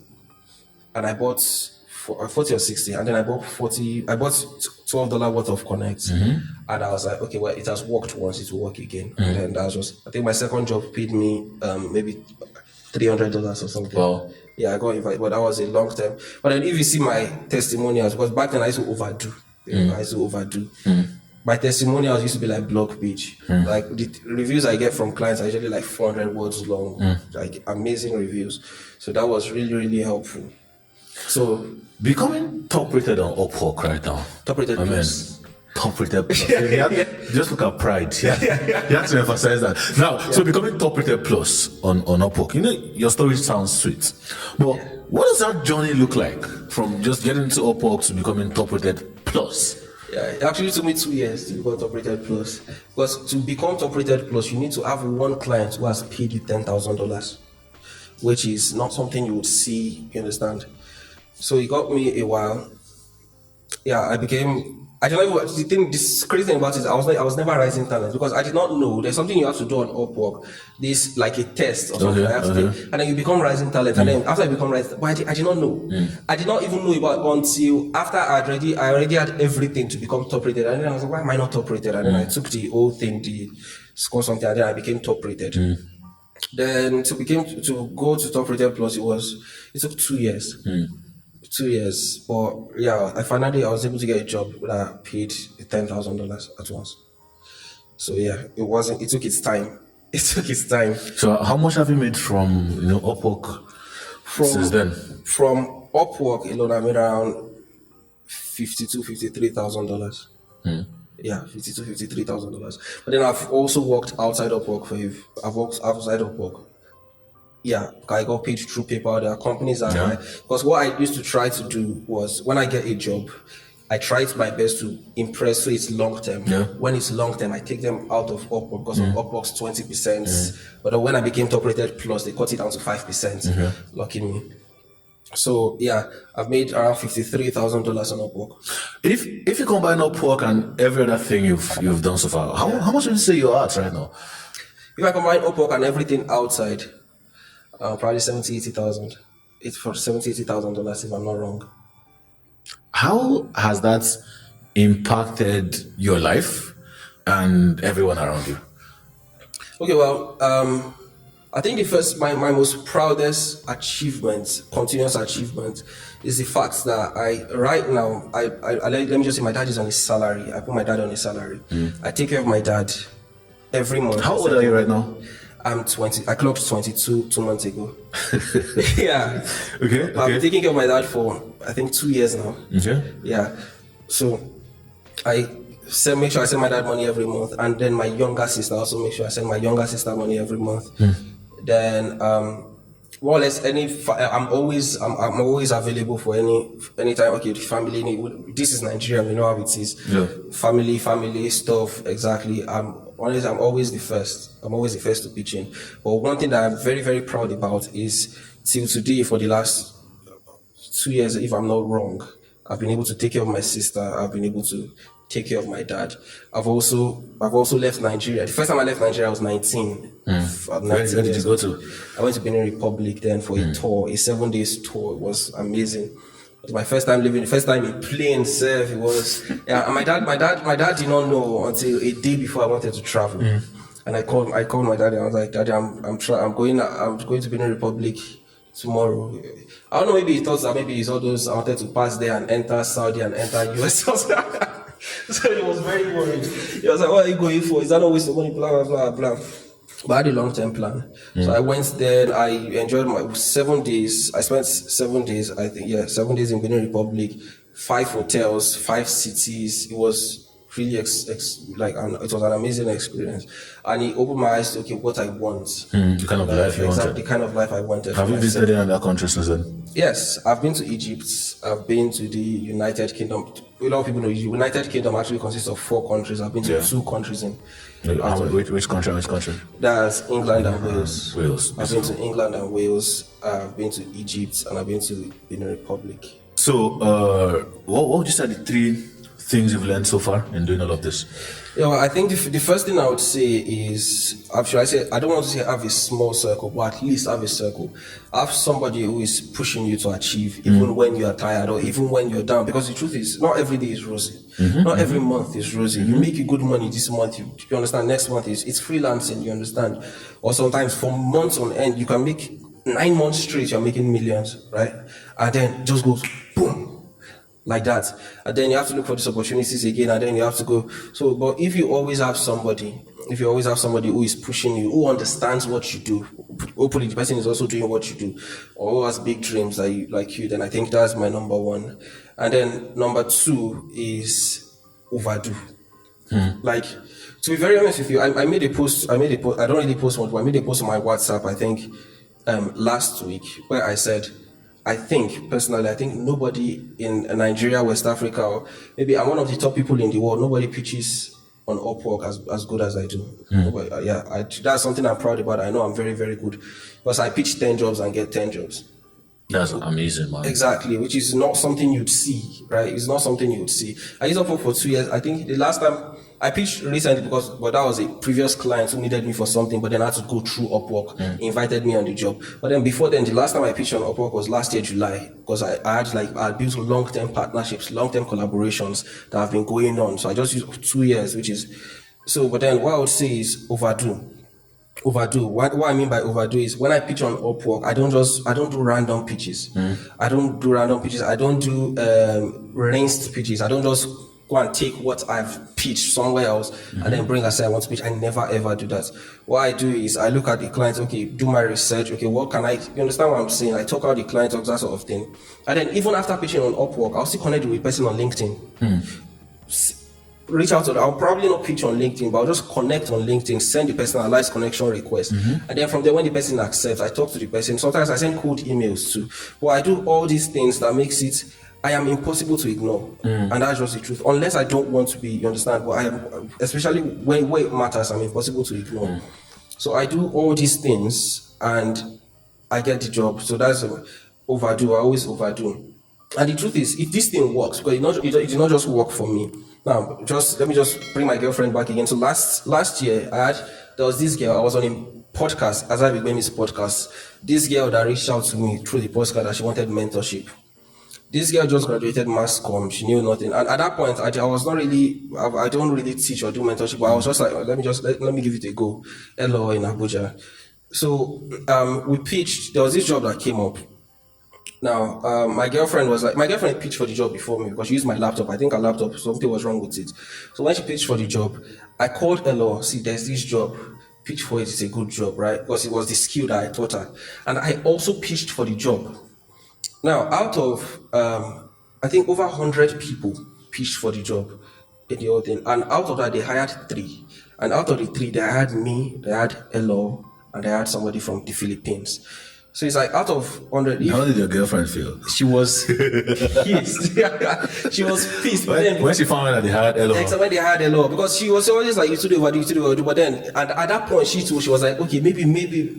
And I bought 40 or 60, and then I bought $12 worth of connects. And I was like, okay, well, it has worked once, it will work again. And then that was just, I think my second job paid me maybe $300 or something. Wow. Yeah, I got invited, but that was a long time. But then if you see my testimonials, because back then I used to overdo. My testimonials used to be like blog page. Like the reviews I get from clients are usually like 400 words long, like amazing reviews. So that was really, really helpful. So becoming top rated on Upwork right now. Top rated plus. Top rated plus. Just look at pride. You have to emphasize that. Now, so becoming top rated plus on Upwork, you know, your story sounds sweet. But what does that journey look like from just getting into Upwork to becoming top rated plus? Yeah, it actually took me 2 years to become top rated plus. Because to become top rated plus, you need to have one client who has paid you $10,000, which is not something you would see, you understand? So it got me a while. Yeah, I don't know what the thing. This crazy thing about it, I was never rising talent because I did not know there's something you have to do on Upwork. This like a test or something. I have to take, and then you become rising talent. And then after I become rising, but I did not know. I did not even know about until after I already had everything to become top rated. And then I was like, why am I not top rated? And then I took the whole thing, the score something, and then I became top rated. Then to go to top rated plus, it took 2 years. 2 years, but yeah, I was able to get a job that paid $10,000 at once. So yeah, it took its time. It took its time. So how much have you made from Upwork since then? From Upwork alone, I made around $53,000. Yeah, $53,000. But then I've also worked outside Upwork I've worked outside Upwork. Yeah, I got paid through PayPal. There are companies that because what I used to try to do was when I get a job, I try my best to impress so it's long term. Yeah. When it's long term, I take them out of Upwork because of Upwork's 20%. But then when I became top rated plus, they cut it down to 5%. Lucky me. So yeah, I've made around $53,000 on Upwork. If you combine Upwork and every other thing you've done so far, how much would you say you're at right now? If I combine Upwork and everything outside, probably 70,000, 80,000. It's for $80,000 if I'm not wrong. How has that impacted your life and everyone around you? Okay, well, I think my most proudest achievement, continuous achievement, is the fact that right now, let me just say my dad is on his salary. I put my dad on his salary. I take care of my dad every month. How old are you right now? I'm 20. I clocked 22 2 months ago. Yeah. Okay. I've been taking care of my dad for, I think, 2 years now. Okay. Yeah. So make sure I send my dad money every month. And then my younger sister, also make sure I send my younger sister money every month. Then, more or less, I'm always available for any time. Okay, the family need. This is Nigeria. We know how it is. Yeah. Family stuff. Exactly. I'm always the first. I'm always the first to pitch in. But one thing that I'm very, very proud about is till today, for the last 2 years, if I'm not wrong, I've been able to take care of my sister. I've been able to take care of my dad. I've also left Nigeria. The first time I left Nigeria, I was 19. Where did you go to? I went to Benin Republic then for a tour, a 7 days tour. It was amazing. It was my first time in plane surf. It was, yeah. And my dad did not know until a day before I wanted to travel. And I called my dad and I was like, Daddy, I'm going to Benin Republic tomorrow. I don't know, maybe he thought that maybe it's all those I wanted to pass there and enter Saudi and enter US. So he was very worried. He was like, what are you going for? Is that not wasting money? Blah, blah, blah, blah. But I had a long-term plan. So I went there. I enjoyed my 7 days. I spent 7 days, 7 days in Benin Republic, 5 hotels, 5 cities. It was really it was an amazing experience. And it opened my eyes to, okay, what I want. The kind of life you wanted. The kind of life I wanted. Have you visited any other countries since then? Yes, I've been to Egypt. I've been to the United Kingdom. A lot of people know the United Kingdom actually consists of 4 countries. I've been to 2 countries in. Which country? That's England and Wales. Wales. I've been to England and Wales. I've been to Egypt and I've been to Benin Republic. So, what would you say the 3 things you've learned so far in doing all of this? Yeah, well, I think the first thing I would say is, I don't want to say have a small circle, but at least have a circle. Have somebody who is pushing you to achieve, even when you are tired or even when you're down. Because the truth is, not every day is rosy. Not every month is rosy. You make good money this month, you understand, next month it's freelancing, you understand. Or sometimes for months on end, you can make 9 months straight, you're making millions, right? And then it just goes boom. Like that, and then you have to look for these opportunities again, and then you have to go. So, but if you always have somebody who is pushing you, who understands what you do, hopefully the person is also doing what you do, or who has big dreams like you, then I think that's my number 1. And then number 2 is overdo. Like, to be very honest with you, I made a post. I don't really post much, but I made a post on my WhatsApp, I think, last week, where I said, I think nobody in Nigeria, West Africa, or maybe I'm one of the top people in the world. Nobody pitches on Upwork as good as I do. Nobody, that's something I'm proud about. I know I'm very, very good because I pitch 10 jobs and get 10 jobs. That's amazing, man. Exactly, which is not something you'd see, right? It's not something you'd see. I used Upwork for 2 years. I think the last time I pitched recently but that was a previous client who needed me for something, but then I had to go through Upwork, invited me on the job. But then before then, the last time I pitched on Upwork was last year, July, because I built long-term partnerships, long-term collaborations that have been going on. So I just used 2 years, but then what I would say is overdue. What I mean by overdo is when I pitch on Upwork, I don't do random pitches. I don't do random pitches. I don't do rinsed pitches. I don't just go and take what I've pitched somewhere else and then bring and say I want to pitch. I never ever do that. What I do is I look at the client, okay, do my research, okay, you understand what I'm saying? I talk out the client, talk that sort of thing. And then even after pitching on Upwork, I'll still connect with a person on LinkedIn. Reach out to them. I'll probably not pitch on LinkedIn, but I'll just connect on LinkedIn, send the personalized connection request. And then from there, when the person accepts, I talk to the person. Sometimes I send cold emails too. But I do all these things that makes it, I am impossible to ignore. And that's just the truth. Unless I don't want to be, you understand? But I am, especially when it matters, I'm impossible to ignore. So I do all these things and I get the job. So that's overdue. I always overdo. And the truth is, if this thing works, because it did not just work for me. Now, let me bring my girlfriend back again. So last year, there was this girl. I was on a podcast, as I began this podcast. This girl that reached out to me through the podcast that she wanted mentorship. This girl just graduated mass comm. She knew nothing, and at that point, I was not really. I don't really teach or do mentorship. But I was just like, let me give it a go. Hello in Abuja. So we pitched. There was this job that came up. Now, my girlfriend pitched for the job before me because she used my laptop. I think her laptop, something was wrong with it. So when she pitched for the job, I called Elo, see, there's this job. Pitch for it, it's a good job, right? Because it was the skill that I taught her. And I also pitched for the job. Now, out of, I think over 100 people pitched for the job in the whole thing. And out of that, they hired 3. And out of the 3, they hired me, they had Elo, and they had somebody from the Philippines. So it's like out of 100. How did your girlfriend feel? She was pissed. She was pissed. When she found out that they had Elo. Exactly, when they had Elo. Because she was always like, you should do overdo. But then, and at that point, she was like, okay, maybe,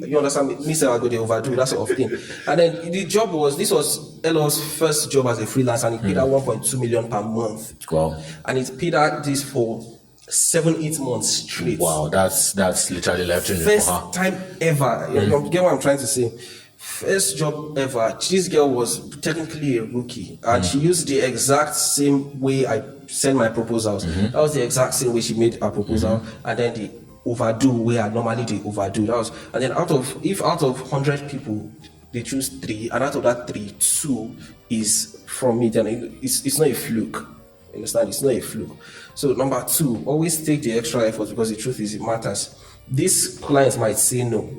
you understand, me say I go to overdo, that sort of thing. And then the job this was Elo's first job as a freelancer, and he paid her 1.2 million per month. Wow. And he paid her this for 7-8 months straight. Wow, that's literally life-changing First for her. time ever. You get what I'm trying to say? First job ever. This girl was technically a rookie, and she used the exact same way I sent my proposals. That was the exact same way she made her proposal, and then the overdo way I normally do overdo. And then out of 100 people, they choose 3, and out of that 3, 2 is from me. Then it's not a fluke. You understand? It's not a fluke. So number 2, always take the extra effort, because the truth is it matters. These clients might say no,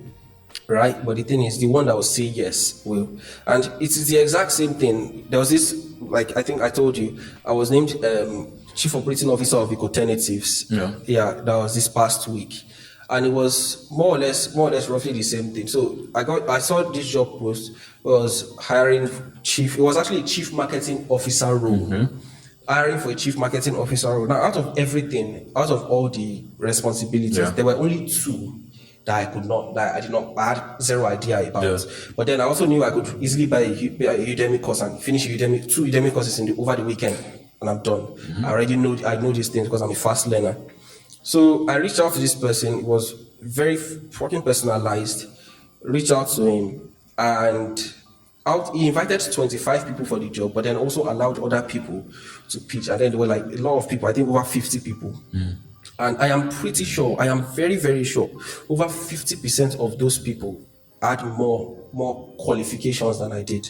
right? But the thing is, the one that will say yes will. And it is the exact same thing. There was this, like I think I told you, I was named Chief Operating Officer of Alternatives. Yeah, that was this past week. And it was more or less roughly the same thing. So I saw this job post was hiring it was actually a chief marketing officer role. Hiring for a chief marketing officer role. Now, out of all the responsibilities, there were only 2 that I had zero idea about. Yeah. But then I also knew I could easily buy a Udemy course and finish 2 Udemy courses over the weekend, and I'm done. I know these things because I'm a fast learner. So I reached out to this person. It was very fucking personalized. Reached out to him, and he invited 25 people for the job, but then also allowed other people to pitch. And then there were like a lot of people, I think over 50 people. And I am pretty sure, I am very, very sure, over 50% of those people had more qualifications than I did.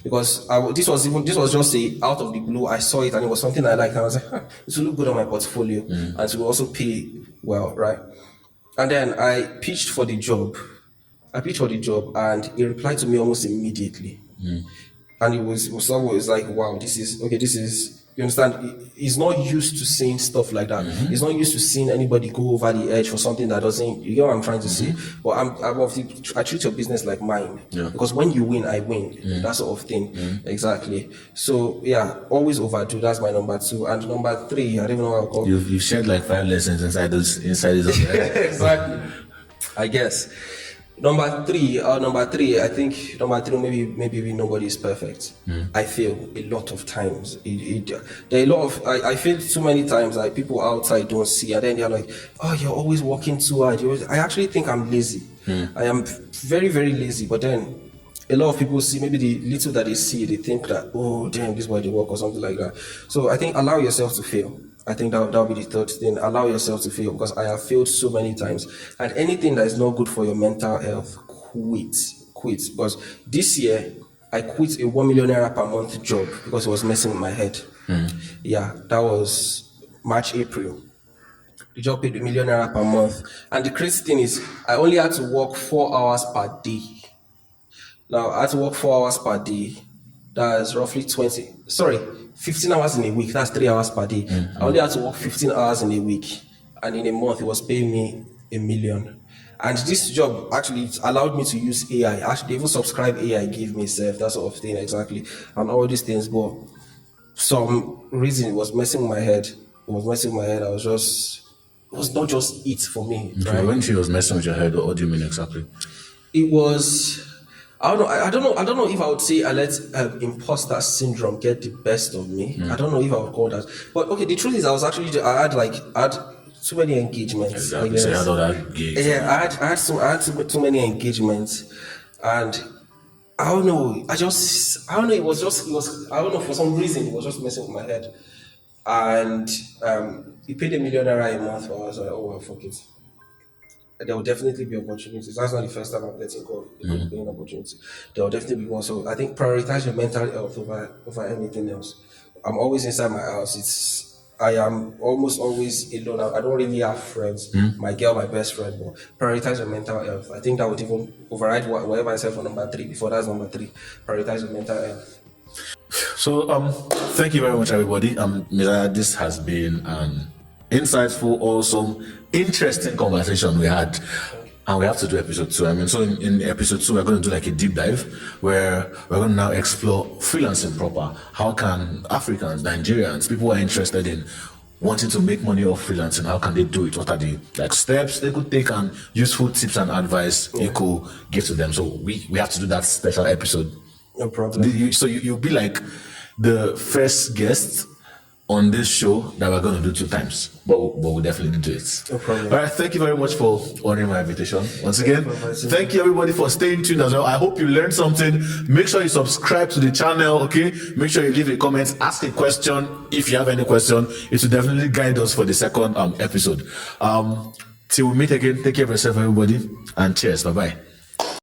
Because this was just out of the blue. I saw it and it was something I liked, and I was like, it will look good on my portfolio, and it will also pay well, right? And then I pitched for the job, and he replied to me almost immediately. And it was like, wow, this is You understand? He's not used to seeing stuff like that. He's not used to seeing anybody go over the edge for something that doesn't. You get what I'm trying to say? But I treat your business like mine. Yeah. Because when you win, I win. That sort of thing. Exactly. So yeah, always overdo. That's my number 2. And number 3, I don't even know how to call. You've shared like 5 lessons inside those. Exactly. I guess. Number three, I think number 3, maybe nobody is perfect. I fail a lot of times. There are a lot of, I fail too many times that people outside don't see, and then they're like, oh, you're always working too hard. I actually think I'm lazy. I am very, very lazy, but then a lot of people see, maybe the little that they see, they think that, oh, damn, this is why they work or something like that. So I think allow yourself to fail. I think that'll be the third thing. Allow yourself to fail, because I have failed so many times. And anything that is not good for your mental health, quit. Because this year, I quit a 1 million naira per month job because it was messing with my head. Yeah, that was March, April. The job paid 1 million naira per month. And the crazy thing is, I only had to work 4 hours per day. Now, I had to work 4 hours per day. That's roughly 15 hours in a week. That's 3 hours per day. I only had to work 15 hours in a week. And in a month, it was paying me 1 million. And this job actually allowed me to use AI. Actually, they even subscribe AI, give me self, that sort of thing, exactly. And all these things. But some reason it was messing with my head. I was it was not just it for me. Right? When she was messing with your head, what do you mean exactly? It was, I don't know if I would say I let imposter syndrome get the best of me. I don't know if I would call that. But okay, the truth is, I had too many engagements. Exactly. So you had all that gigs. Yeah, I had too many engagements, and I don't know. It was I don't know, for some reason it was just messing with my head, and he paid 1 million naira a month. So I was like, oh well, fuck it. There will definitely be opportunities. That's not the first time I'm getting called an opportunity. There will definitely be one. So I think prioritize your mental health over anything else. I'm always inside my house. I am almost always alone. I don't really have friends. My girl, my best friend. But prioritize your mental health. I think that would even override whatever I said for number 3. Before that's number 3. Prioritize your mental health. So thank you very much, everybody. Messiah, this has been an insightful, awesome, interesting conversation we had, and we have to do episode 2. I mean, so in episode 2 we're going to do like a deep dive where we're going to now explore freelancing proper. How can Africans, Nigerians, people who are interested in wanting to make money off freelancing, how can they do it? What are the steps they could take, and useful tips and advice you could give to them? So we have to do that special episode. No problem. So you'll be like the first guest on this show that we're going to do 2 times, but we'll definitely do it. No problem. All right, thank you very much for honoring my invitation once again. Thank you everybody for staying tuned as well. I hope you learned something. Make sure you subscribe to the channel, okay? Make sure you leave a comment, ask a question. If you have any question, it will definitely guide us for the second episode. Till we meet again, take care of yourself, everybody, and cheers. Bye-bye.